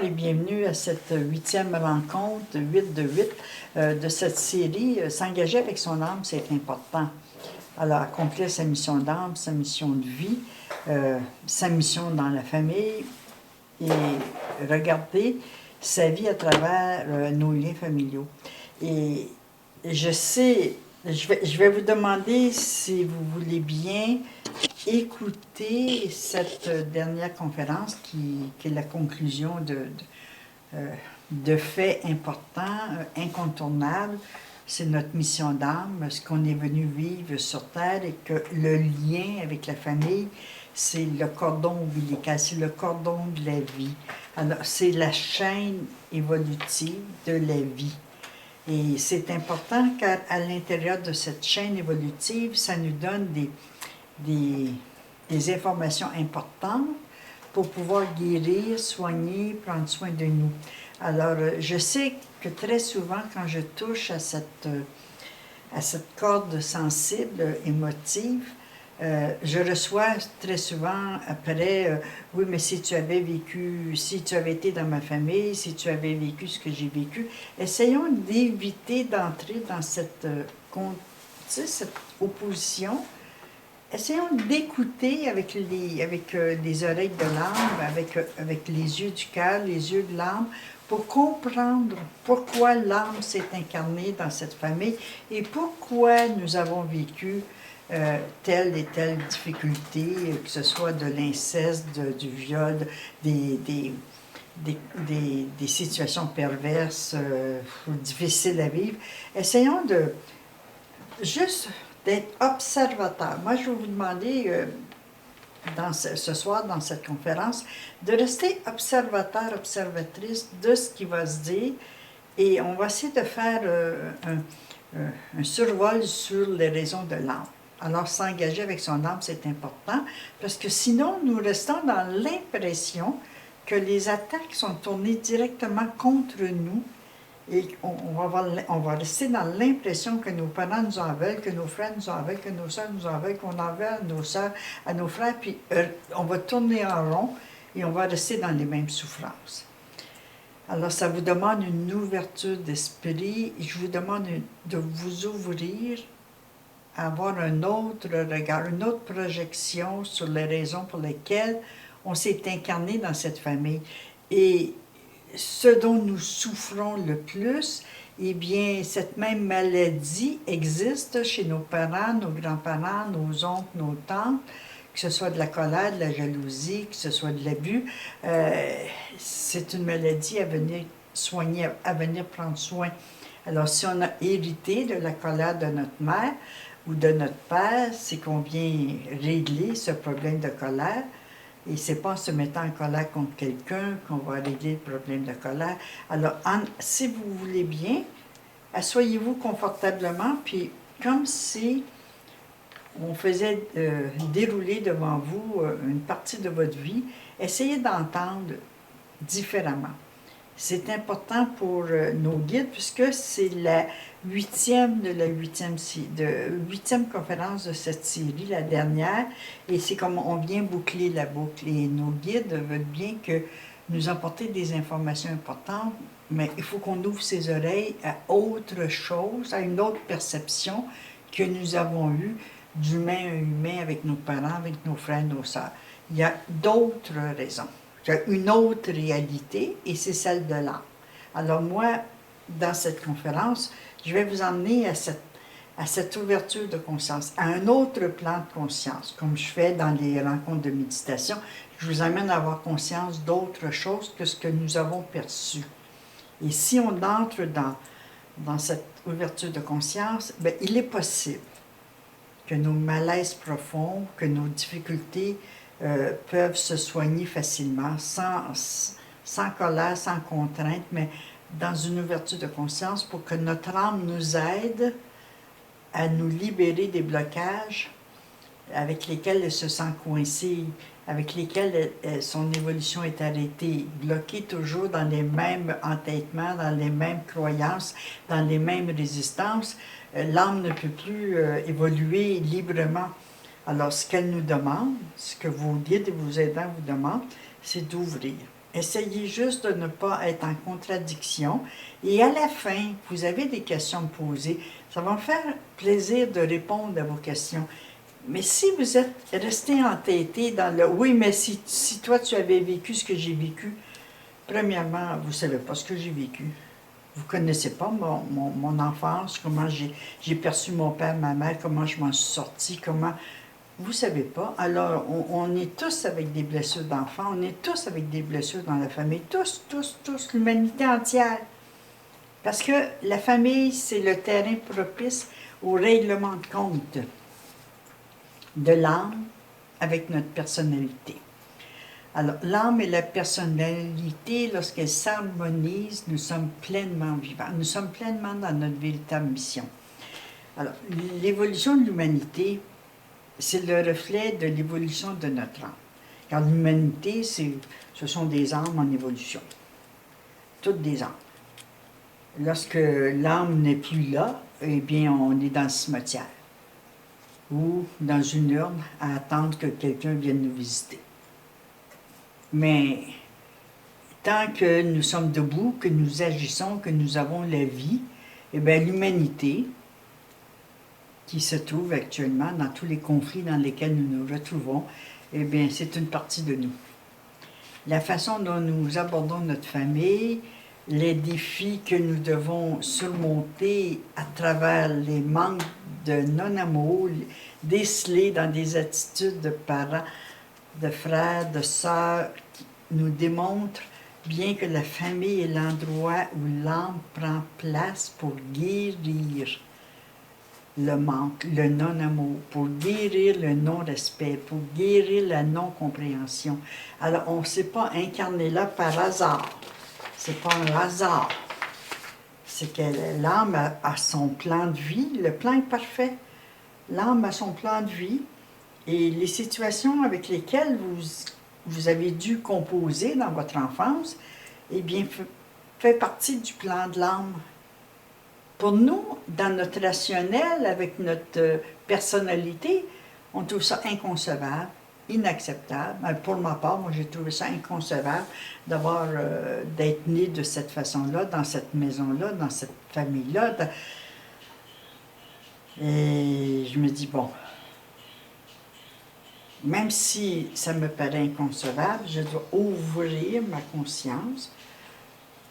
Et bienvenue à cette 8e rencontre, 8 de 8, de cette série S'engager avec son âme, c'est important. Alors, accomplir sa mission d'âme, sa mission de vie, sa mission dans la famille et regarder sa vie à travers nos liens familiaux. Et je sais, je vais vous demander si vous voulez bien écouter cette dernière conférence qui est la conclusion de faits importants, incontournables. C'est notre mission d'âme, ce qu'on est venu vivre sur Terre et que le lien avec la famille, c'est le cordon ombilical, c'est le cordon de la vie. Alors, c'est la chaîne évolutive de la vie. Et c'est important car à l'intérieur de cette chaîne évolutive, ça nous donne des informations importantes pour pouvoir guérir, soigner, prendre soin de nous. Alors, je sais que très souvent, quand je touche à cette corde sensible, émotive, je reçois très souvent après, oui, mais si tu avais vécu, si tu avais été dans ma famille, si tu avais vécu ce que j'ai vécu, essayons d'éviter d'entrer dans cette opposition. Essayons d'écouter avec les oreilles de l'âme, avec les yeux du cœur, les yeux de l'âme, pour comprendre pourquoi l'âme s'est incarnée dans cette famille et pourquoi nous avons vécu telle et telle difficulté, que ce soit de l'inceste, du viol, des situations perverses, difficiles à vivre. Essayons de juste d'être observateur. Moi, je vais vous demander ce soir, dans cette conférence, de rester observateur, observatrice de ce qui va se dire. Et on va essayer de faire un survol sur les raisons de l'âme. Alors, s'engager avec son âme, c'est important, parce que sinon, nous restons dans l'impression que les attaques sont tournées directement contre nous. Et on va rester dans l'impression que nos parents nous en veulent, que nos frères nous en veulent, que nos soeurs nous en veulent, qu'on en veut à nos soeurs, à nos frères, puis on va tourner en rond et on va rester dans les mêmes souffrances. Alors, ça vous demande une ouverture d'esprit et je vous demande de vous ouvrir à avoir un autre regard, une autre projection sur les raisons pour lesquelles on s'est incarné dans cette famille. Et ce dont nous souffrons le plus, eh bien, cette même maladie existe chez nos parents, nos grands-parents, nos oncles, nos tantes, que ce soit de la colère, de la jalousie, que ce soit de l'abus. C'est une maladie à venir soigner, à venir prendre soin. Alors, si on a hérité de la colère de notre mère ou de notre père, c'est qu'on vient régler ce problème de colère. Et ce n'est pas en se mettant en colère contre quelqu'un qu'on va régler le problème de colère. Alors, si vous voulez bien, asseyez-vous confortablement, puis comme si on faisait dérouler devant vous une partie de votre vie, essayez d'entendre différemment. C'est important pour nos guides, puisque c'est la huitième conférence de cette série, la dernière, et c'est comme on vient boucler la boucle. Et nos guides veulent bien que nous apporter des informations importantes, mais il faut qu'on ouvre ses oreilles à autre chose, à une autre perception que nous avons eue d'humain à humain avec nos parents, avec nos frères, nos sœurs. Il y a d'autres raisons. Une autre réalité, et c'est celle de l'âme. Alors moi, dans cette conférence, je vais vous emmener à cette ouverture de conscience, à un autre plan de conscience, comme je fais dans les rencontres de méditation. Je vous amène à avoir conscience d'autre chose que ce que nous avons perçu. Et si on entre dans cette ouverture de conscience, bien, il est possible que nos malaises profonds, que nos difficultés peuvent se soigner facilement, sans colère, sans contrainte, mais dans une ouverture de conscience pour que notre âme nous aide à nous libérer des blocages avec lesquels elle se sent coincée, avec lesquels son évolution est arrêtée, bloquée toujours dans les mêmes entêtements, dans les mêmes croyances, dans les mêmes résistances. L'âme ne peut plus évoluer librement. Alors, ce qu'elle nous demande, ce que vos guides et vos aidants vous demandent, c'est d'ouvrir. Essayez juste de ne pas être en contradiction. Et à la fin, vous avez des questions à me poser. Ça va me faire plaisir de répondre à vos questions. Mais si vous êtes resté entêté dans le oui, mais si toi tu avais vécu ce que j'ai vécu, premièrement, vous ne savez pas ce que j'ai vécu. Vous ne connaissez pas mon enfance, comment j'ai perçu mon père, ma mère, comment je m'en suis sortie, comment. Vous ne savez pas. Alors, on est tous avec des blessures d'enfants, on est tous avec des blessures dans la famille, tous, tous, tous, l'humanité entière. Parce que la famille, c'est le terrain propice au règlement de compte de l'âme avec notre personnalité. Alors, l'âme et la personnalité, lorsqu'elles s'harmonisent, nous sommes pleinement vivants. Nous sommes pleinement dans notre véritable mission. Alors, l'évolution de l'humanité, c'est le reflet de l'évolution de notre âme. Car l'humanité, ce sont des âmes en évolution. Toutes des âmes. Lorsque l'âme n'est plus là, eh bien, on est dans le cimetière ou dans une urne à attendre que quelqu'un vienne nous visiter. Mais tant que nous sommes debout, que nous agissons, que nous avons la vie, eh bien, l'humanité, qui se trouve actuellement dans tous les conflits dans lesquels nous nous retrouvons, eh bien, c'est une partie de nous. La façon dont nous abordons notre famille, les défis que nous devons surmonter à travers les manques de non-amour décelés dans des attitudes de parents, de frères, de sœurs, qui nous démontrent bien que la famille est l'endroit où l'âme prend place pour guérir le manque, le non-amour, pour guérir le non-respect, pour guérir la non-compréhension. Alors, on ne s'est pas incarné là par hasard. C'est pas un hasard. C'est que l'âme a son plan de vie. Le plan est parfait. L'âme a son plan de vie. Et les situations avec lesquelles vous avez dû composer dans votre enfance, eh bien, fait partie du plan de l'âme. Pour nous, dans notre rationnel, avec notre personnalité, on trouve ça inconcevable, inacceptable. Pour ma part, moi, j'ai trouvé ça inconcevable d'être né de cette façon-là, dans cette maison-là, dans cette famille-là. Et je me dis, bon, même si ça me paraît inconcevable, je dois ouvrir ma conscience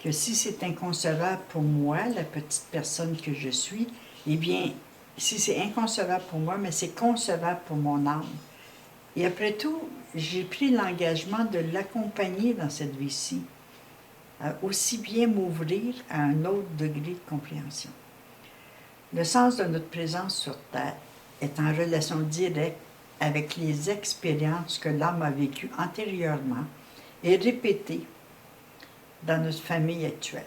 que si c'est inconcevable pour moi, la petite personne que je suis, eh bien, si c'est inconcevable pour moi, mais c'est concevable pour mon âme. Et après tout, j'ai pris l'engagement de l'accompagner dans cette vie-ci, aussi bien m'ouvrir à un autre degré de compréhension. Le sens de notre présence sur Terre est en relation directe avec les expériences que l'âme a vécues antérieurement et répétées dans notre famille actuelle.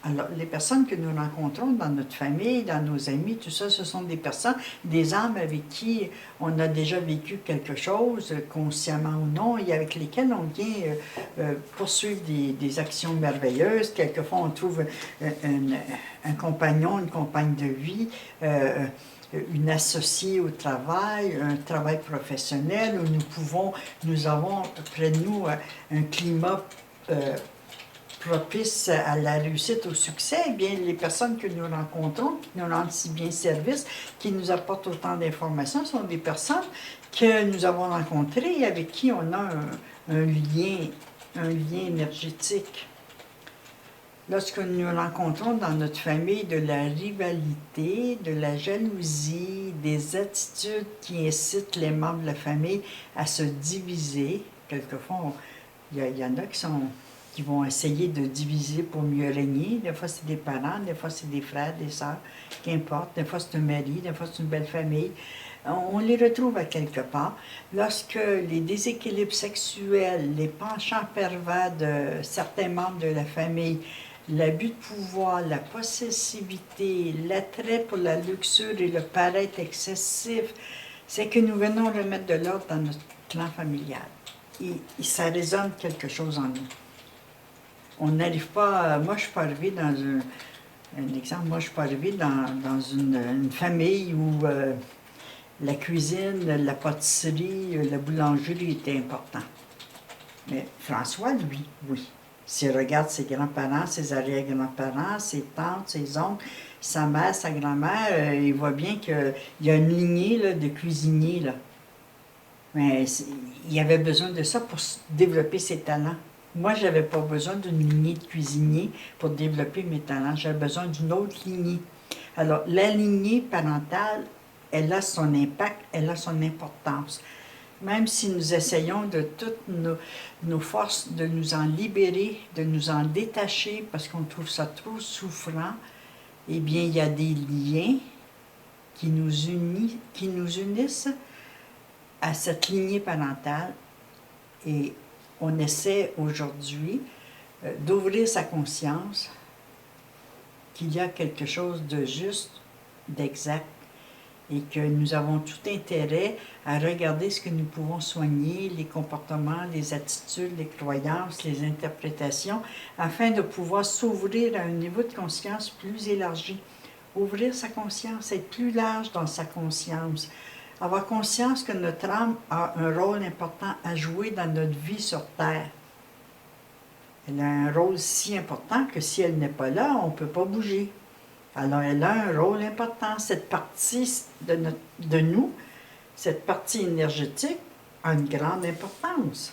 Alors, les personnes que nous rencontrons dans notre famille, dans nos amis, tout ça, ce sont des personnes, des âmes avec qui on a déjà vécu quelque chose, consciemment ou non, et avec lesquelles on vient poursuivre des actions merveilleuses. Quelquefois, on trouve un compagnon, une compagne de vie, une associée au travail, un travail professionnel où nous avons près de nous un climat propice à la réussite, au succès. Eh bien, les personnes que nous rencontrons, qui nous rendent si bien service, qui nous apportent autant d'informations, sont des personnes que nous avons rencontrées et avec qui on a un lien énergétique. Lorsque nous rencontrons dans notre famille de la rivalité, de la jalousie, des attitudes qui incitent les membres de la famille à se diviser, quelquefois, il y en a qui vont essayer de diviser pour mieux régner. Des fois, c'est des parents, des fois, c'est des frères, des sœurs, qu'importe. Des fois, c'est un mari, des fois, c'est une belle famille. On les retrouve à quelque part. Lorsque les déséquilibres sexuels, les penchants pervers de certains membres de la famille, l'abus de pouvoir, la possessivité, l'attrait pour la luxure et le paraître excessif, c'est que nous venons remettre de l'ordre dans notre clan familial. Et ça résonne quelque chose en nous. On n'arrive pas... moi, je ne suis pas arrivée dans un exemple, moi, je ne suis pas arrivée dans une famille où la cuisine, la pâtisserie, la boulangerie étaient importants. Mais François, lui, oui. S'il regarde ses grands-parents, ses arrière-grands-parents, ses tantes, ses oncles, sa mère, sa grand-mère, il voit bien qu'il y a une lignée là, de cuisiniers, là. Mais il avait besoin de ça pour développer ses talents. Moi, je n'avais pas besoin d'une lignée de cuisiniers pour développer mes talents. J'avais besoin d'une autre lignée. Alors, la lignée parentale, elle a son impact, elle a son importance. Même si nous essayons de toutes nos forces de nous en libérer, de nous en détacher parce qu'on trouve ça trop souffrant, eh bien, il y a des liens qui nous unissent à cette lignée parentale et on essaie aujourd'hui d'ouvrir sa conscience qu'il y a quelque chose de juste, d'exact et que nous avons tout intérêt à regarder ce que nous pouvons soigner, les comportements, les attitudes, les croyances, les interprétations, afin de pouvoir s'ouvrir à un niveau de conscience plus élargi. Ouvrir sa conscience, être plus large dans sa conscience. Avoir conscience que notre âme a un rôle important à jouer dans notre vie sur Terre. Elle a un rôle si important que si elle n'est pas là, on ne peut pas bouger. Alors, elle a un rôle important. Cette partie de nous, cette partie énergétique, a une grande importance.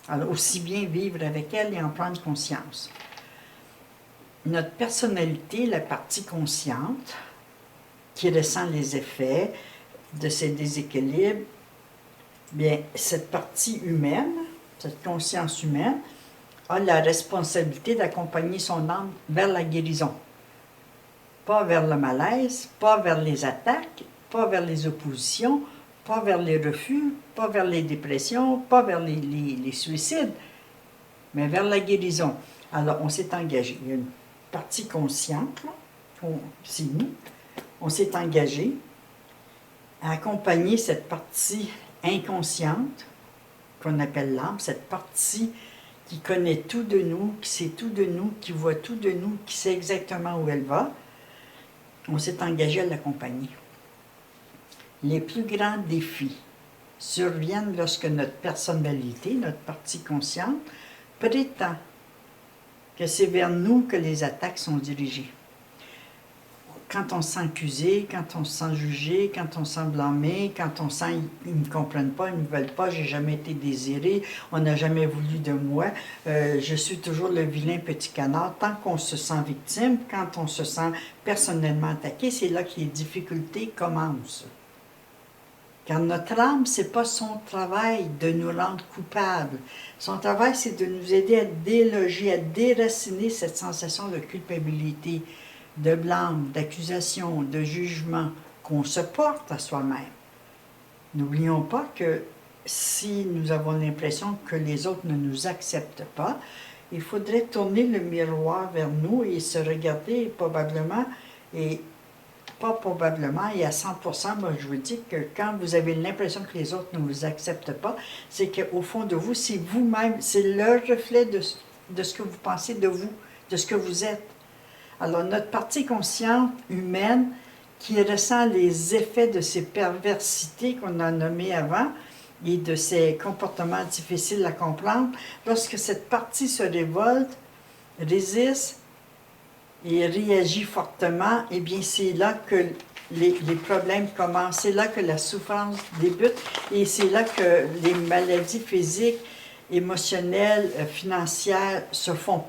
Alors, aussi bien vivre avec elle et en prendre conscience. Notre personnalité, la partie consciente, qui ressent les effets de ces déséquilibres, bien, cette partie humaine, cette conscience humaine, a la responsabilité d'accompagner son âme vers la guérison. Pas vers le malaise, pas vers les attaques, pas vers les oppositions, pas vers les refus, pas vers les dépressions, pas vers les suicides, mais vers la guérison. Alors, on s'est engagé. Il y a une partie consciente, c'est nous. On s'est engagé à accompagner cette partie inconsciente, qu'on appelle l'âme, cette partie qui connaît tout de nous, qui sait tout de nous, qui voit tout de nous, qui sait exactement où elle va. On s'est engagé à l'accompagner. Les plus grands défis surviennent lorsque notre personnalité, notre partie consciente, prétend que c'est vers nous que les attaques sont dirigées. Quand on se sent accusé, quand on se sent jugé, quand on se sent blâmé, quand on sent ils ne me comprennent pas, ils ne me veulent pas, j'ai jamais été désiré, on n'a jamais voulu de moi, je suis toujours le vilain petit canard. Tant qu'on se sent victime, quand on se sent personnellement attaqué, c'est là que les difficultés commencent. Car notre âme, ce n'est pas son travail de nous rendre coupables. Son travail, c'est de nous aider à déloger, à déraciner cette sensation de culpabilité, de blâme, d'accusation, de jugement qu'on se porte à soi-même. N'oublions pas que si nous avons l'impression que les autres ne nous acceptent pas, il faudrait tourner le miroir vers nous et se regarder probablement, et pas probablement, et à 100%, moi je vous dis que quand vous avez l'impression que les autres ne vous acceptent pas, c'est qu'au fond de vous, c'est vous-même, c'est le reflet de ce que vous pensez de vous, de ce que vous êtes. Alors, notre partie consciente humaine qui ressent les effets de ces perversités qu'on a nommées avant et de ces comportements difficiles à comprendre, lorsque cette partie se révolte, résiste et réagit fortement, eh bien, c'est là que les problèmes commencent, c'est là que la souffrance débute et c'est là que les maladies physiques, émotionnelles, financières se font.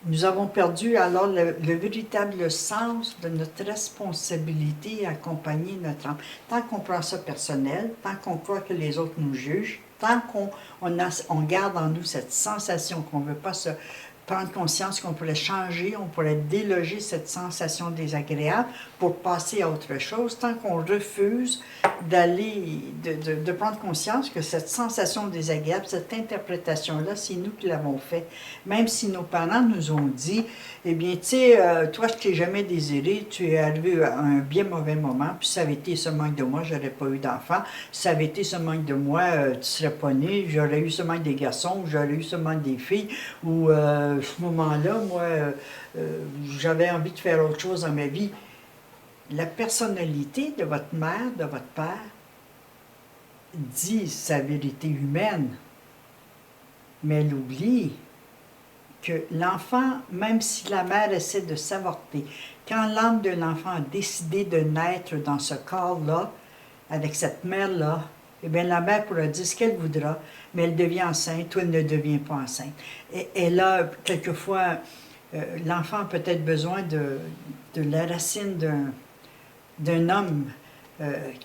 Nous avons perdu alors le véritable sens de notre responsabilité à accompagner notre âme. Tant qu'on prend ça personnel, tant qu'on croit que les autres nous jugent, tant qu'on garde en nous cette sensation qu'on ne veut pas se prendre conscience qu'on pourrait changer, on pourrait déloger cette sensation désagréable pour passer à autre chose, tant qu'on refuse de prendre conscience que cette sensation désagréable, cette interprétation-là, c'est nous qui l'avons fait. Même si nos parents nous ont dit, eh bien, tu sais, toi, je t'ai jamais désiré, tu es arrivé à un bien mauvais moment, puis ça avait été ce manque de moi, j'aurais pas eu d'enfant, si ça avait été ce manque de moi, tu serais pas né, j'aurais eu ce manque des garçons, j'aurais eu ce manque des filles, ou à ce moment-là, moi, j'avais envie de faire autre chose dans ma vie. La personnalité de votre mère, de votre père, dit sa vérité humaine. Mais elle oublie que l'enfant, même si la mère essaie de s'avorter, quand l'âme de l'enfant a décidé de naître dans ce corps-là, avec cette mère-là, eh bien, la mère pourra dire ce qu'elle voudra, mais elle devient enceinte ou elle ne devient pas enceinte. Et là, quelquefois, l'enfant a peut-être besoin de la racine d'un homme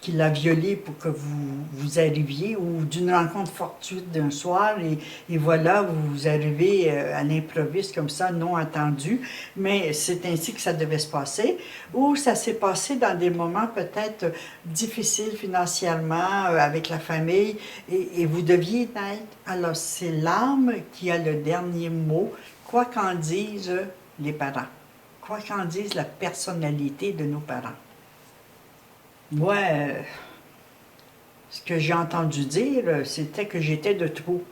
qui l'a violé pour que vous arriviez, ou d'une rencontre fortuite d'un soir, et voilà, vous arrivez à l'improviste comme ça, non attendu, mais c'est ainsi que ça devait se passer, ou ça s'est passé dans des moments peut-être difficiles financièrement, avec la famille, et vous deviez naître. Alors c'est l'âme qui a le dernier mot, quoi qu'en disent les parents, quoi qu'en dise la personnalité de nos parents. Moi, ce que j'ai entendu dire, c'était que j'étais de trop.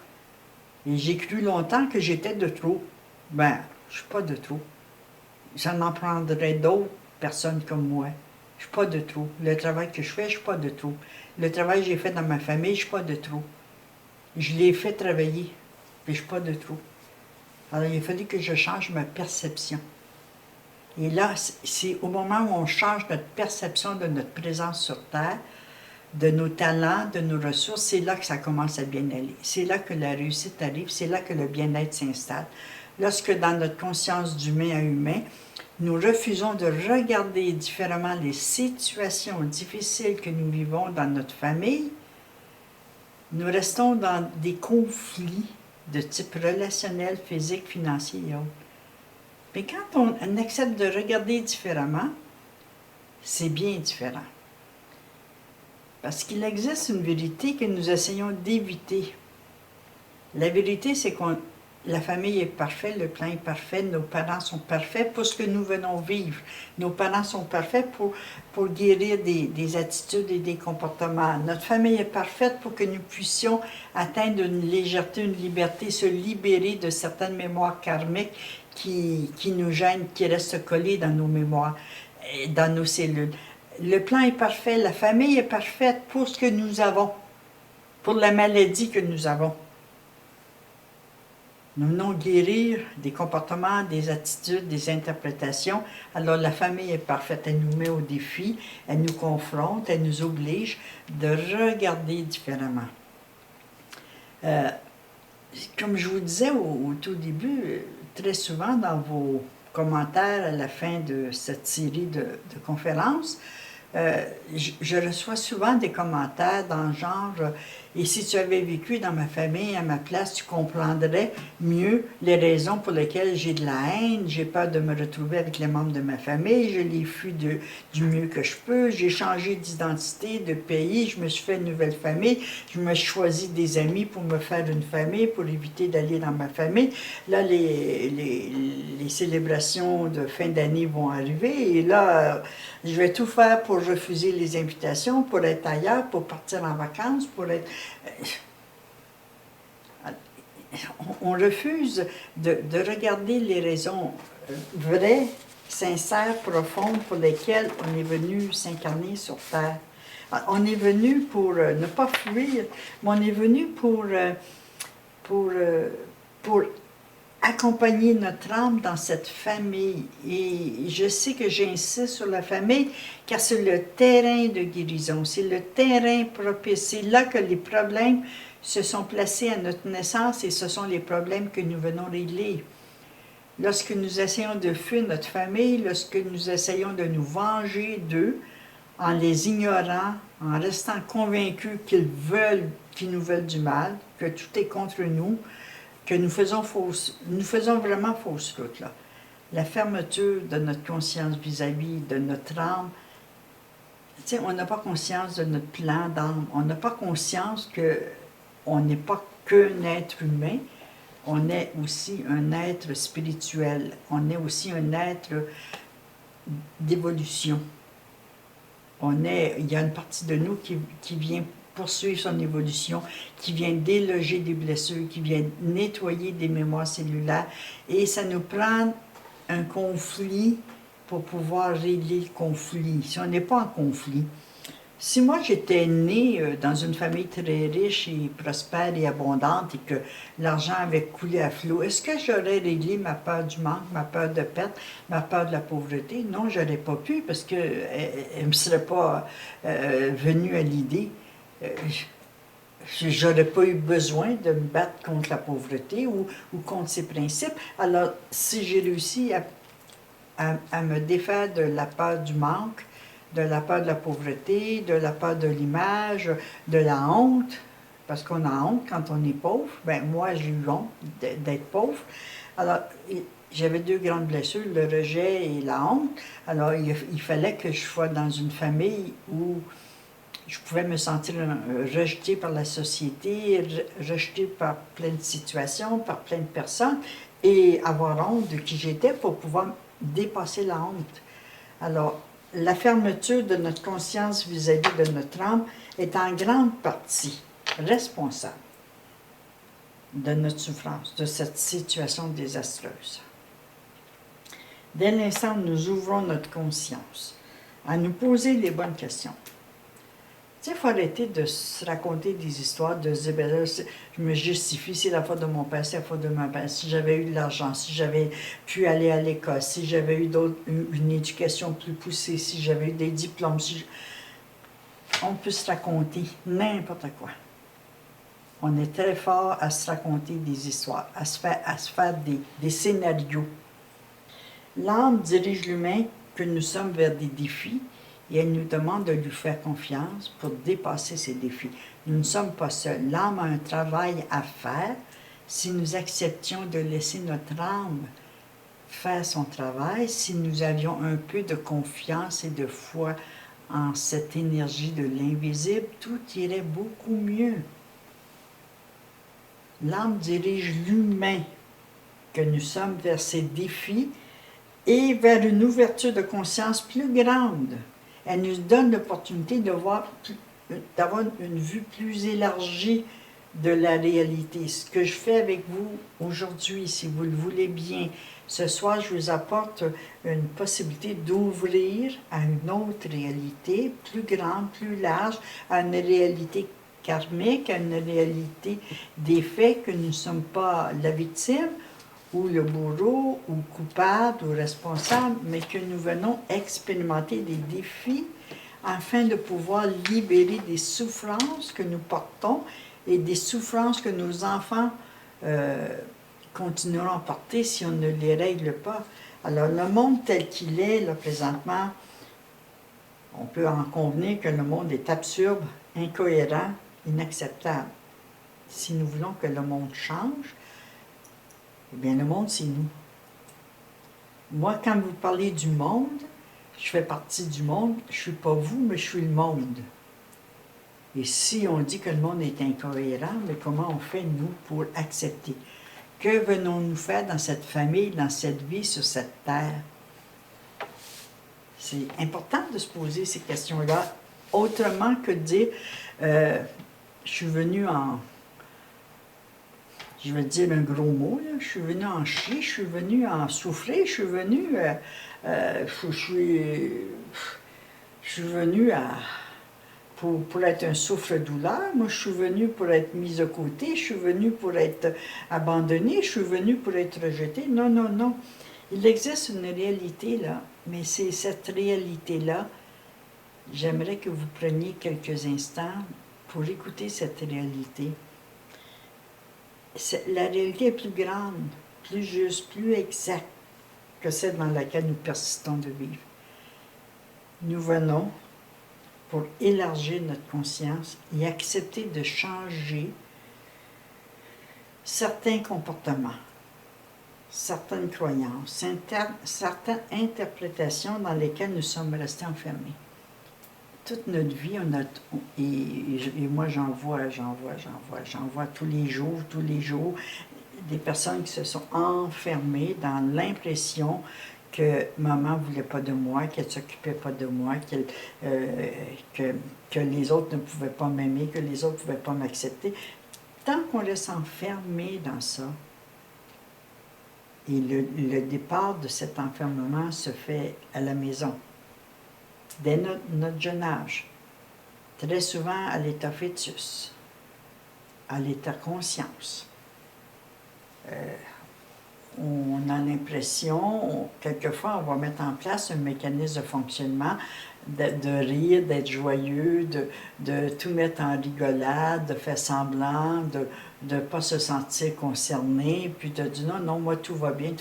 Et j'ai cru longtemps que j'étais de trop. Ben, je suis pas de trop. J'en en prendrais d'autres personnes comme moi. Je suis pas de trop. Le travail que je fais, je suis pas de trop. Le travail que j'ai fait dans ma famille, je suis pas de trop. Je l'ai fait travailler, mais je suis pas de trop. Alors, il a fallu que je change ma perception. Et là, c'est au moment où on change notre perception de notre présence sur Terre, de nos talents, de nos ressources, c'est là que ça commence à bien aller. C'est là que la réussite arrive, c'est là que le bien-être s'installe. Lorsque dans notre conscience d'humain à humain, nous refusons de regarder différemment les situations difficiles que nous vivons dans notre famille, nous restons dans des conflits de type relationnel, physique, financier et autres. Mais quand on accepte de regarder différemment, c'est bien différent. Parce qu'il existe une vérité que nous essayons d'éviter. La vérité, c'est que la famille est parfaite, le plan est parfait, nos parents sont parfaits pour ce que nous venons vivre. Nos parents sont parfaits pour guérir des attitudes et des comportements. Notre famille est parfaite pour que nous puissions atteindre une légèreté, une liberté, se libérer de certaines mémoires karmiques qui nous gênent, qui restent collées dans nos mémoires, dans nos cellules. Le plan est parfait, la famille est parfaite pour ce que nous avons, pour la maladie que nous avons. Nous venons guérir des comportements, des attitudes, des interprétations. Alors la famille est parfaite, elle nous met au défi, elle nous confronte, elle nous oblige de regarder différemment. Comme je vous disais au tout début, très souvent dans vos commentaires à la fin de cette série de conférences, je reçois souvent des commentaires dans le genre « Et si tu avais vécu dans ma famille, à ma place, tu comprendrais mieux les raisons pour lesquelles j'ai de la haine, j'ai peur de me retrouver avec les membres de ma famille, je les fuis du mieux que je peux, j'ai changé d'identité, de pays, je me suis fait une nouvelle famille, je me suis choisi des amis pour me faire une famille, pour éviter d'aller dans ma famille. Là, les célébrations de fin d'année vont arriver et là, je vais tout faire pour refuser les invitations, pour être ailleurs, pour partir en vacances, pour être... On refuse de regarder les raisons vraies, sincères, profondes pour lesquelles on est venu s'incarner sur Terre. On est venu pour ne pas fuir, mais on est venu pour accompagner notre âme dans cette famille. Et je sais que j'insiste sur la famille, car c'est le terrain de guérison, c'est le terrain propice. C'est là que les problèmes se sont placés à notre naissance et ce sont les problèmes que nous venons régler. Lorsque nous essayons de fuir notre famille, lorsque nous essayons de nous venger d'eux, en les ignorant, en restant convaincus qu'ils nous veulent du mal, que tout est contre nous, que nous faisons vraiment fausse route, là. La fermeture de notre conscience vis-à-vis de notre âme, tu sais, on n'a pas conscience de notre plan d'âme, on n'a pas conscience qu'on n'est pas qu'un être humain, on est aussi un être spirituel, on est aussi un être d'évolution. Il y a une partie de nous qui vient poursuivre son évolution, qui vient déloger des blessures, qui vient nettoyer des mémoires cellulaires. Et ça nous prend un conflit pour pouvoir régler le conflit. Si on n'est pas en conflit, Si moi j'étais née dans une famille très riche et prospère et abondante et que l'argent avait coulé à flot, est-ce que j'aurais réglé ma peur du manque, ma peur de perte, ma peur de la pauvreté? Non, j'aurais pas pu parce que elle me serait pas venue à l'idée. Euh, J'aurais pas eu besoin de me battre contre la pauvreté ou contre ses principes. Alors, si j'ai réussi à me défaire de la peur du manque, de la peur de la pauvreté, de la peur de l'image, de la honte, parce qu'on a honte quand on est pauvre. Ben moi, j'ai eu honte d'être pauvre. Alors, j'avais deux grandes blessures, le rejet et la honte. Alors, il fallait que je sois dans une famille où je pouvais me sentir rejetée par la société, rejetée par plein de situations, par plein de personnes, et avoir honte de qui j'étais pour pouvoir dépasser la honte. Alors, la fermeture de notre conscience vis-à-vis de notre âme est en grande partie responsable de notre souffrance, de cette situation désastreuse. Dès l'instant où nous ouvrons notre conscience à nous poser les bonnes questions, tu sais, il faut arrêter de se raconter des histoires, de se dire, ben là, je me justifie, c'est la faute de mon père, c'est la faute de ma mère. Si j'avais eu de l'argent, si j'avais pu aller à l'école, si j'avais eu une éducation plus poussée, si j'avais eu des diplômes, on peut se raconter n'importe quoi. On est très fort à se raconter des histoires, à se faire des scénarios. L'âme dirige l'humain que nous sommes vers des défis et elle nous demande de lui faire confiance pour dépasser ces défis. Nous ne sommes pas seuls. L'âme a un travail à faire si nous acceptions de laisser notre âme faire son travail, si nous avions un peu de confiance et de foi en cette énergie de l'invisible, tout irait beaucoup mieux. L'âme dirige l'humain que nous sommes vers ces défis et vers une ouverture de conscience plus grande. Elle nous donne l'opportunité d'avoir une vue plus élargie de la réalité. Ce que je fais avec vous aujourd'hui, si vous le voulez bien, ce soir, je vous apporte une possibilité d'ouvrir à une autre réalité, plus grande, plus large, à une réalité karmique, à une réalité des faits, que nous ne sommes pas la victime, ou le bourreau, ou coupable, ou responsable, mais que nous venons expérimenter des défis afin de pouvoir libérer des souffrances que nous portons et des souffrances que nos enfants continueront à porter si on ne les règle pas. Alors, le monde tel qu'il est, là, présentement, on peut en convenir que le monde est absurde, incohérent, inacceptable. Si nous voulons que le monde change, eh bien, le monde, c'est nous. Moi, quand vous parlez du monde, je fais partie du monde. Je ne suis pas vous, mais je suis le monde. Et si on dit que le monde est incohérent, mais comment on fait, nous, pour accepter? Que venons-nous faire dans cette famille, dans cette vie, sur cette terre? C'est important de se poser ces questions-là, autrement que de dire je suis venu en... Je vais dire un gros mot, là. Je suis venu en chier, je suis venu en souffrir, je suis venu... je suis venu pour être un souffre-douleur. Moi, je suis venu pour être mise de côté, je suis venu pour être abandonné, je suis venu pour être rejeté. Non, non, non. Il existe une réalité, là, mais c'est cette réalité-là, j'aimerais que vous preniez quelques instants pour écouter cette réalité. La réalité est plus grande, plus juste, plus exacte que celle dans laquelle nous persistons de vivre. Nous venons pour élargir notre conscience et accepter de changer certains comportements, certaines croyances, certaines interprétations dans lesquelles nous sommes restés enfermés. Toute notre vie, et moi j'en vois tous les jours, des personnes qui se sont enfermées dans l'impression que maman ne voulait pas de moi, qu'elle ne s'occupait pas de moi, que les autres ne pouvaient pas m'aimer, que les autres ne pouvaient pas m'accepter. Tant qu'on reste enfermé dans ça, et le départ de cet enfermement se fait à la maison, dès notre jeune âge. très souvent à l'état fœtus, à l'état conscience. On a l'impression, quelquefois, on va mettre en place un mécanisme de fonctionnement, de rire, d'être joyeux, de tout mettre en rigolade, de faire semblant, de ne pas se sentir concerné, puis de dire non, non, moi tout va bien,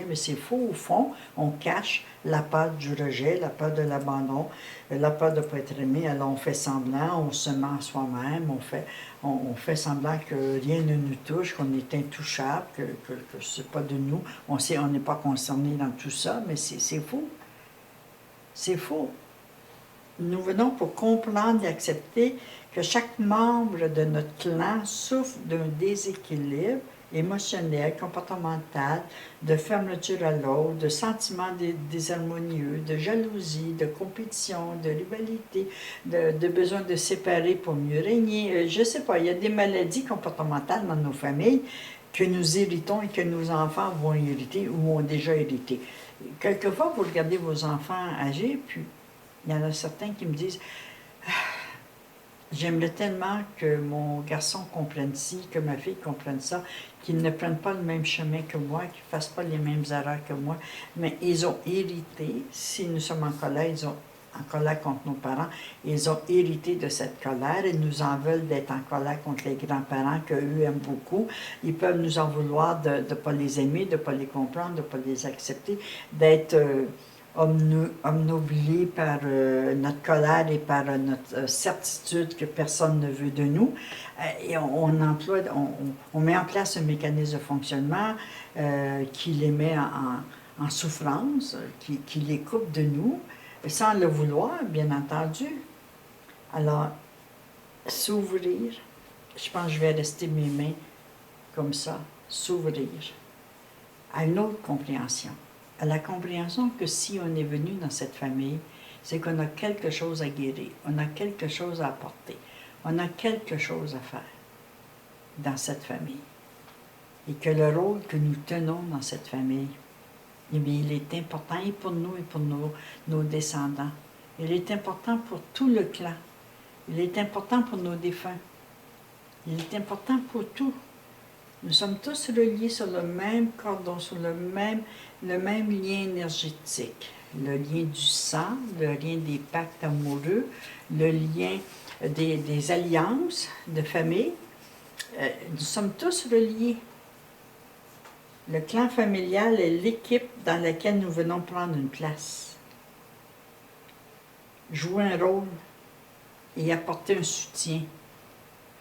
mais c'est faux au fond, on cache la peur du rejet, la peur de l'abandon, la peur de ne pas être aimé, alors on fait semblant, on se ment à soi-même, on fait semblant que rien ne nous touche, qu'on est intouchable, que c'est pas de nous, on sait, on n'est pas concerné dans tout ça, mais c'est faux. C'est faux. Nous venons pour comprendre et accepter que chaque membre de notre clan souffre d'un déséquilibre émotionnel, comportemental, de fermeture à l'autre, de sentiments désharmonieux, de jalousie, de compétition, de rivalité, de besoin de séparer pour mieux régner. Je ne sais pas, il y a des maladies comportementales dans nos familles que nous héritons et que nos enfants vont hériter ou ont déjà hérité. Quelquefois, vous regardez vos enfants âgés, puis il y en a certains qui me disent j'aimerais tellement que mon garçon comprenne ci, que ma fille comprenne ça, qu'ils ne prennent pas le même chemin que moi, qu'ils ne fassent pas les mêmes erreurs que moi. Mais ils ont hérité, si nous sommes en colère, ils ont en colère contre nos parents, ils ont hérité de cette colère et nous en veulent d'être en colère contre les grands-parents qu'eux aiment beaucoup. Ils peuvent nous en vouloir de ne pas les aimer, de ne pas les comprendre, de ne pas les accepter, d'être obnubilés par notre colère et par notre certitude que personne ne veut de nous. Et on met en place un mécanisme de fonctionnement qui les met en souffrance, qui les coupe de nous, sans le vouloir, bien entendu. Alors, s'ouvrir, je pense que je vais rester mes mains comme ça, s'ouvrir à une autre compréhension. À la compréhension que si on est venu dans cette famille, c'est qu'on a quelque chose à guérir, on a quelque chose à apporter, on a quelque chose à faire dans cette famille. Et que le rôle que nous tenons dans cette famille, eh bien, il est important et pour nous et pour nos descendants. Il est important pour tout le clan. Il est important pour nos défunts. Il est important pour tout. Nous sommes tous reliés sur le même cordon, sur le même lien énergétique. Le lien du sang, le lien des pactes amoureux, le lien des alliances de famille. Nous sommes tous reliés. Le clan familial est l'équipe dans laquelle nous venons prendre une place. Jouer un rôle et apporter un soutien,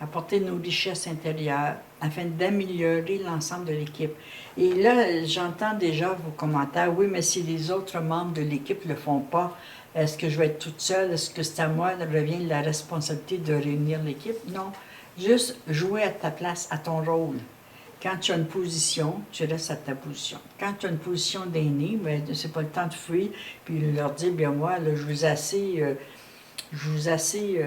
apporter nos richesses intérieures afin d'améliorer l'ensemble de l'équipe. Et là, j'entends déjà vos commentaires. Oui, mais si les autres membres de l'équipe ne le font pas, est-ce que je vais être toute seule? Est-ce que c'est à moi revient la responsabilité de réunir l'équipe? Non. Juste jouer à ta place, à ton rôle. Quand tu as une position, tu restes à ta position. Quand tu as une position d'aîné, ben, c'est pas le temps de fuir, puis leur dire, bien moi, là, je vous ai assez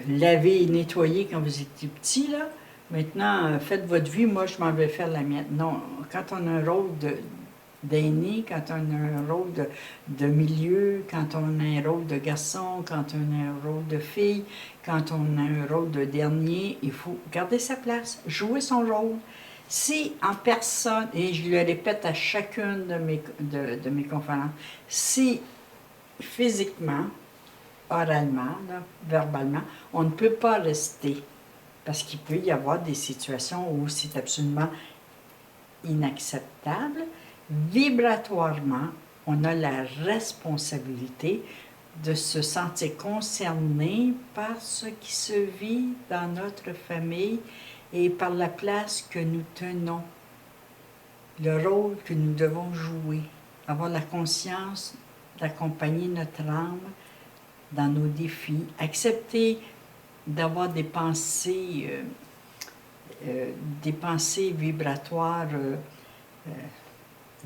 lavé et nettoyé quand vous étiez petit, là. Maintenant, faites votre vie, moi, je m'en vais faire la mienne. Non, quand on a un rôle d'aîné, quand on a un rôle de milieu, quand on a un rôle de garçon, quand on a un rôle de fille, quand on a un rôle de dernier, il faut garder sa place, jouer son rôle. Si en personne, et je le répète à chacune de mes conférences, si physiquement, oralement, là, verbalement, on ne peut pas rester, parce qu'il peut y avoir des situations où c'est absolument inacceptable, vibratoirement, on a la responsabilité de se sentir concerné par ce qui se vit dans notre famille et par la place que nous tenons, le rôle que nous devons jouer, avoir la conscience d'accompagner notre âme dans nos défis, accepter d'avoir des pensées vibratoires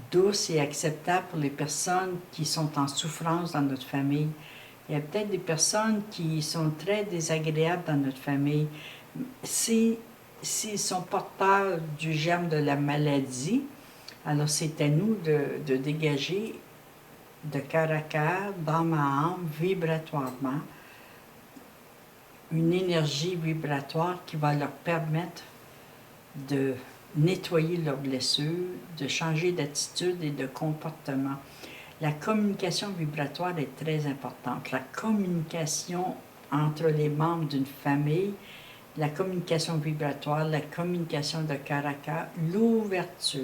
douces et acceptables pour les personnes qui sont en souffrance dans notre famille. Il y a peut-être des personnes qui sont très désagréables dans notre famille. S'ils sont porteurs du germe de la maladie, alors c'est à nous de dégager de cœur à cœur, d'âme à âme, vibratoirement, une énergie vibratoire qui va leur permettre de nettoyer leurs blessures, de changer d'attitude et de comportement. La communication vibratoire est très importante. La communication entre les membres d'une famille, la communication vibratoire, la communication de cœur à cœur, l'ouverture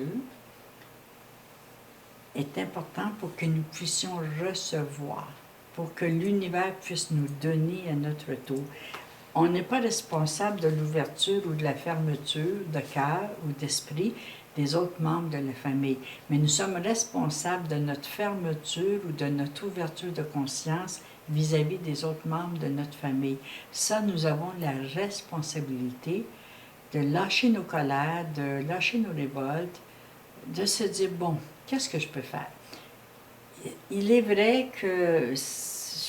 est important pour que nous puissions recevoir, pour que l'univers puisse nous donner à notre tour. On n'est pas responsable de l'ouverture ou de la fermeture de cœur ou d'esprit des autres membres de la famille, mais nous sommes responsables de notre fermeture ou de notre ouverture de conscience vis-à-vis des autres membres de notre famille. Ça, nous avons la responsabilité de lâcher nos colères, de lâcher nos révoltes, de se dire, bon, qu'est-ce que je peux faire? Il est vrai que,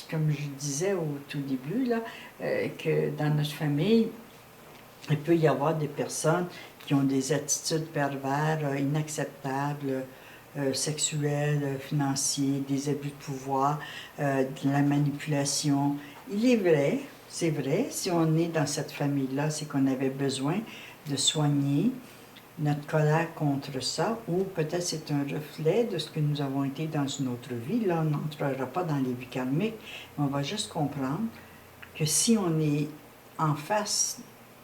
comme je disais au tout début, là, que dans notre famille, il peut y avoir des personnes qui ont des attitudes perverses, inacceptables, sexuelles, financières, des abus de pouvoir, de la manipulation. Il est vrai, c'est vrai, si on est dans cette famille-là, c'est qu'on avait besoin de soigner notre colère contre ça, ou peut-être c'est un reflet de ce que nous avons été dans une autre vie. Là, on n'entrera pas dans les vies karmiques, mais on va juste comprendre que si on est en face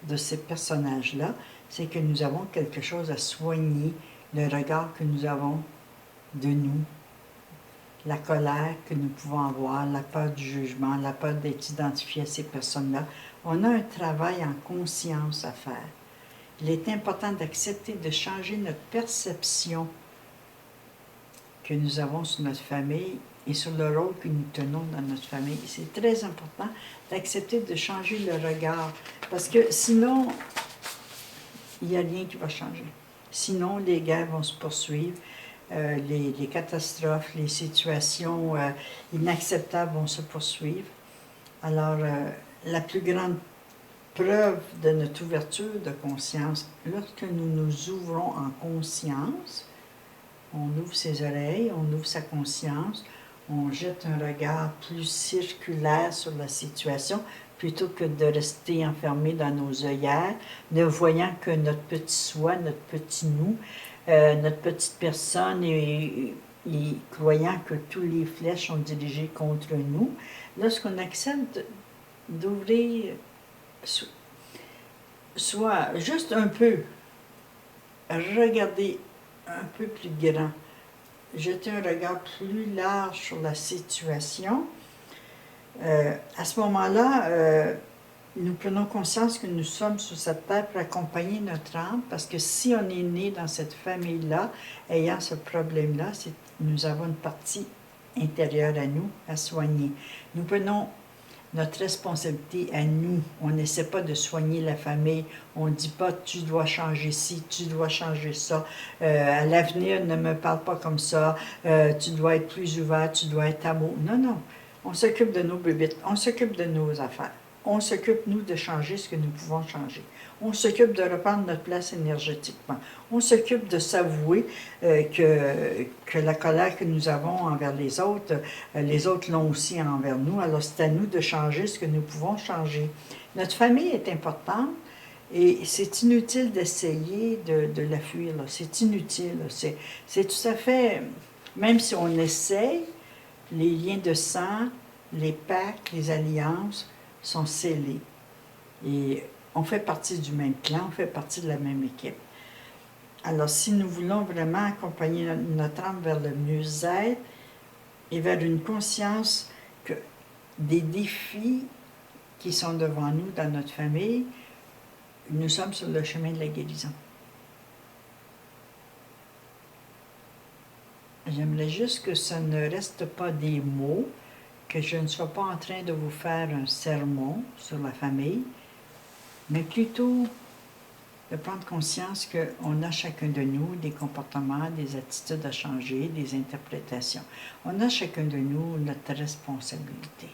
de ces personnages-là, c'est que nous avons quelque chose à soigner, le regard que nous avons de nous, la colère que nous pouvons avoir, la peur du jugement, la peur d'être identifié à ces personnes-là. On a un travail en conscience à faire. Il est important d'accepter de changer notre perception que nous avons sur notre famille et sur le rôle que nous tenons dans notre famille. C'est très important d'accepter de changer le regard, parce que sinon, il n'y a rien qui va changer. Sinon, les guerres vont se poursuivre, les catastrophes, les situations inacceptables vont se poursuivre. Alors, la plus grande preuve de notre ouverture de conscience, lorsque nous nous ouvrons en conscience, on ouvre ses oreilles, on ouvre sa conscience, on jette un regard plus circulaire sur la situation, plutôt que de rester enfermé dans nos œillères, ne voyant que notre petit soi, notre petit nous, notre petite personne, et croyant que toutes les flèches sont dirigées contre nous. Lorsqu'on accepte d'ouvrir soit juste un peu, regarder un peu plus grand, jeter un regard plus large sur la situation, à ce moment-là, nous prenons conscience que nous sommes sur cette terre pour accompagner notre âme, parce que si on est né dans cette famille-là, ayant ce problème-là, nous avons une partie intérieure à nous à soigner. Nous prenons notre responsabilité à nous. On n'essaie pas de soigner la famille. On ne dit pas « tu dois changer ci, tu dois changer ça, à l'avenir, ne me parle pas comme ça, tu dois être plus ouvert, tu dois être amour. » Non, non. On s'occupe de nos bébites, on s'occupe de nos affaires. On s'occupe, nous, de changer ce que nous pouvons changer. On s'occupe de reprendre notre place énergétiquement. On s'occupe de s'avouer que la colère que nous avons envers les autres l'ont aussi envers nous. Alors, c'est à nous de changer ce que nous pouvons changer. Notre famille est importante et c'est inutile d'essayer de la fuir. C'est inutile. C'est tout à fait... Même si on essaye, les liens de sang, les pactes, les alliances sont scellés. Et on fait partie du même clan, on fait partie de la même équipe. Alors, si nous voulons vraiment accompagner notre âme vers le mieux-être et vers une conscience que des défis qui sont devant nous dans notre famille, nous sommes sur le chemin de la guérison. J'aimerais juste que ça ne reste pas des mots, que je ne sois pas en train de vous faire un sermon sur la famille, mais plutôt de prendre conscience qu'on a chacun de nous des comportements, des attitudes à changer, des interprétations. On a chacun de nous notre responsabilité.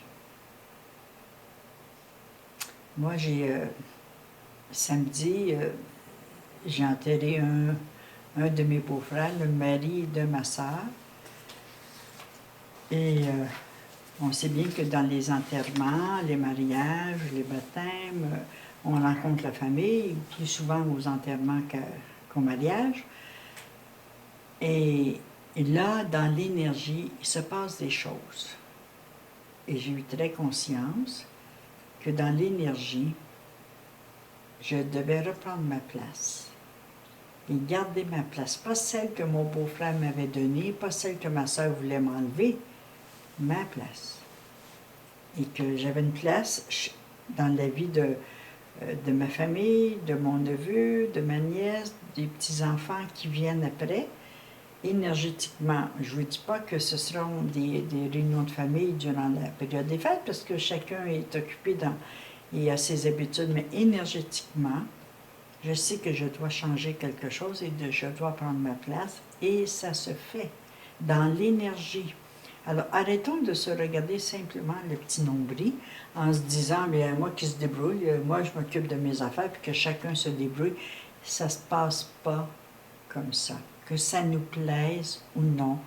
Moi, samedi, j'ai enterré un de mes beaux-frères, le mari de ma sœur. Et On sait bien que dans les enterrements, les mariages, les baptêmes, on rencontre la famille, plus souvent aux enterrements qu'au mariage. Et là, dans l'énergie, il se passe des choses. Et j'ai eu très conscience que dans l'énergie, je devais reprendre ma place et garder ma place. Pas celle que mon beau-frère m'avait donnée, pas celle que ma soeur voulait m'enlever, ma place. Et que j'avais une place dans la vie de ma famille, de mon neveu, de ma nièce, des petits-enfants qui viennent après. Énergétiquement, je ne vous dis pas que ce seront des réunions de famille durant la période des fêtes, parce que chacun est occupé et a ses habitudes, mais énergétiquement, je sais que je dois changer quelque chose et je dois prendre ma place, et ça se fait dans l'énergie. Alors, arrêtons de se regarder simplement le petit nombril en se disant, bien, moi qui se débrouille, moi je m'occupe de mes affaires, puis que chacun se débrouille. Ça ne se passe pas comme ça. Que ça nous plaise ou non,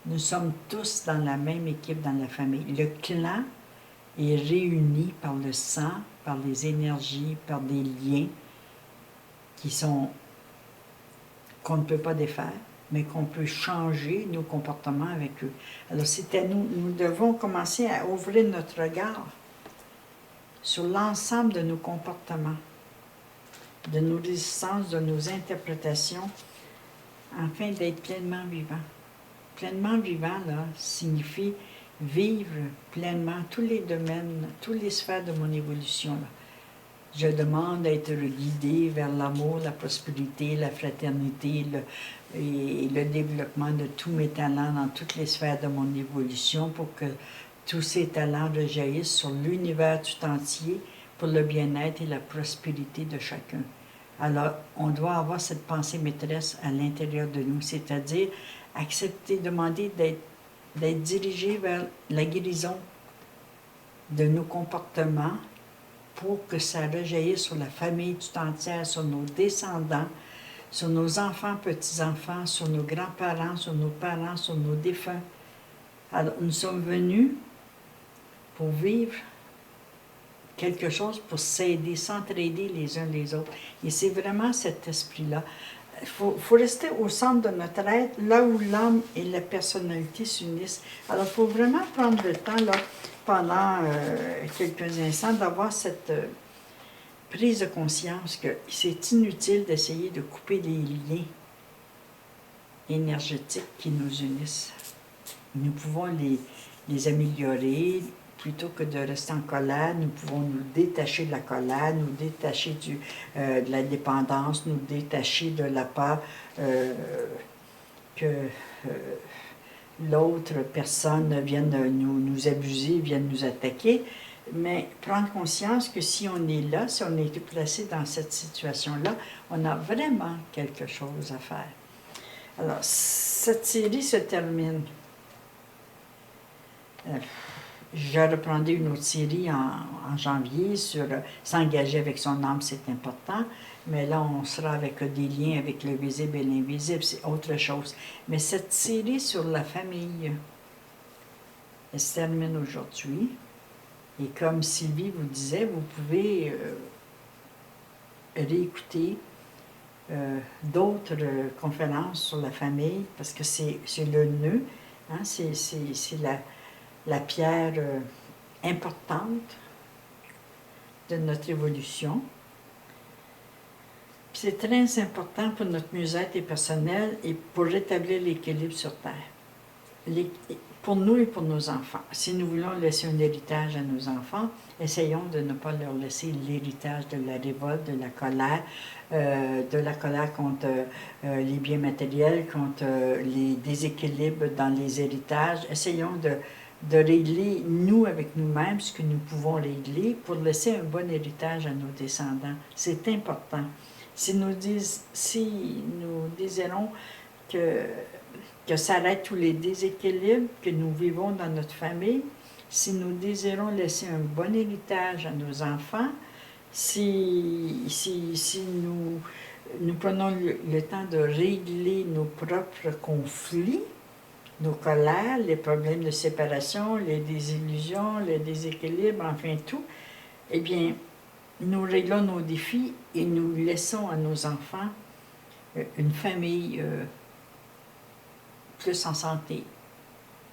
nous sommes tous dans la même équipe dans la famille. Le clan est réuni par le sang, par les énergies, par des liens qu'on ne peut pas défaire, mais qu'on peut changer nos comportements avec eux. Alors c'est à nous, nous devons commencer à ouvrir notre regard sur l'ensemble de nos comportements, de nos résistances, de nos interprétations, afin d'être pleinement vivant. Pleinement vivant, là, signifie vivre pleinement tous les domaines, toutes les sphères de mon évolution. Là. Je demande d'être guidé vers l'amour, la prospérité, la fraternité et le développement de tous mes talents dans toutes les sphères de mon évolution pour que tous ces talents rejaillissent sur l'univers tout entier pour le bien-être et la prospérité de chacun. Alors, on doit avoir cette pensée maîtresse à l'intérieur de nous, c'est-à-dire accepter, demander d'être dirigé vers la guérison de nos comportements pour que ça rejaillisse sur la famille tout entière, sur nos descendants, sur nos enfants, petits-enfants, sur nos grands-parents, sur nos parents, sur nos défunts. Alors, nous sommes venus pour vivre quelque chose, pour s'aider, s'entraider les uns les autres. Et c'est vraiment cet esprit-là. Il faut rester au centre de notre être, là où l'âme et la personnalité s'unissent. Alors, il faut vraiment prendre le temps, là, pendant quelques instants, d'avoir cette prise de conscience que c'est inutile d'essayer de couper les liens énergétiques qui nous unissent. Nous pouvons les améliorer. Plutôt que de rester en colère, nous pouvons nous détacher de la colère, nous détacher de la dépendance, nous détacher de la peur que l'autre personne vienne nous abuser, vienne nous attaquer. Mais prendre conscience que si on est là, si on a été placé dans cette situation-là, on a vraiment quelque chose à faire. Alors, cette série se termine. Je reprendrai une autre série en janvier sur s'engager avec son âme, c'est important. Mais là, on sera avec des liens avec le visible et l'invisible, c'est autre chose. Mais cette série sur la famille, elle se termine aujourd'hui. Et comme Sylvie vous disait, vous pouvez réécouter d'autres conférences sur la famille, parce que c'est le nœud, hein, c'est la pierre importante de notre évolution. C'est très important pour notre mieux-être et personnel et pour rétablir l'équilibre sur Terre. Pour nous et pour nos enfants. Si nous voulons laisser un héritage à nos enfants, essayons de ne pas leur laisser l'héritage de la révolte, de la colère contre les biens matériels, contre les déséquilibres dans les héritages. Essayons de régler, nous, avec nous-mêmes, ce que nous pouvons régler pour laisser un bon héritage à nos descendants. C'est important. Si nous désirons que s'arrêtent tous les déséquilibres que nous vivons dans notre famille, si nous désirons laisser un bon héritage à nos enfants, si nous prenons le temps de régler nos propres conflits, nos colères, les problèmes de séparation, les désillusions, le déséquilibre, enfin tout, eh bien, nous réglons nos défis et nous laissons à nos enfants une famille plus en santé,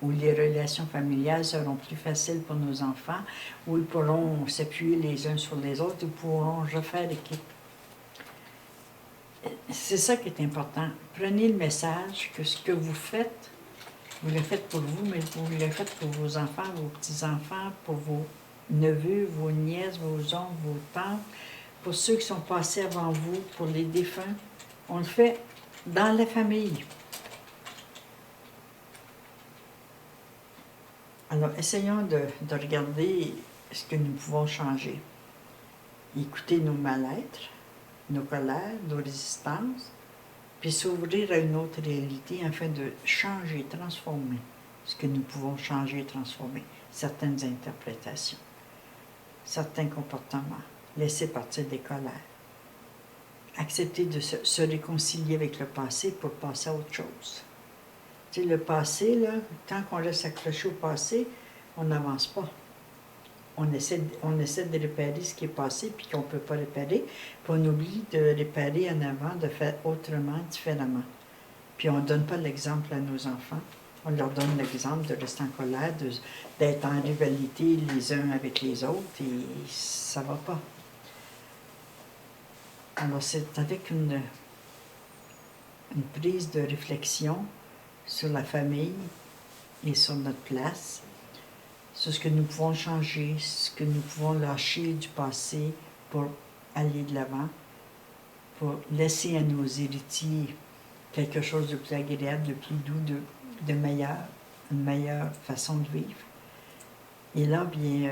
où les relations familiales seront plus faciles pour nos enfants, où ils pourront s'appuyer les uns sur les autres, ils pourront refaire équipe. C'est ça qui est important. Prenez le message que ce que vous faites, vous le faites pour vous, mais vous le faites pour vos enfants, vos petits-enfants, pour vos neveux, vos nièces, vos oncles, vos tantes, pour ceux qui sont passés avant vous, pour les défunts. On le fait dans la famille. Alors, essayons de regarder ce que nous pouvons changer. Écouter nos mal-être, nos colères, nos résistances, puis s'ouvrir à une autre réalité afin de changer, transformer ce que nous pouvons changer, transformer, certaines interprétations, certains comportements, laisser partir des colères, accepter de se réconcilier avec le passé pour passer à autre chose. Tu sais, le passé, là, tant qu'on reste accroché au passé, on n'avance pas. On essaie de réparer ce qui est passé puis qu'on ne peut pas réparer, puis on oublie de réparer en avant, de faire autrement, différemment. Puis on ne donne pas l'exemple à nos enfants. On leur donne l'exemple de rester en colère, d'être en rivalité les uns avec les autres, et ça ne va pas. Alors c'est avec une prise de réflexion sur la famille et sur notre place, sur ce que nous pouvons changer, ce que nous pouvons lâcher du passé pour aller de l'avant, pour laisser à nos héritiers quelque chose de plus agréable, de plus doux, de meilleur, une meilleure façon de vivre. Et là, bien,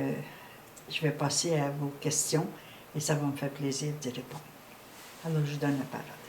je vais passer à vos questions et ça va me faire plaisir d'y répondre. Alors, je vous donne la parole.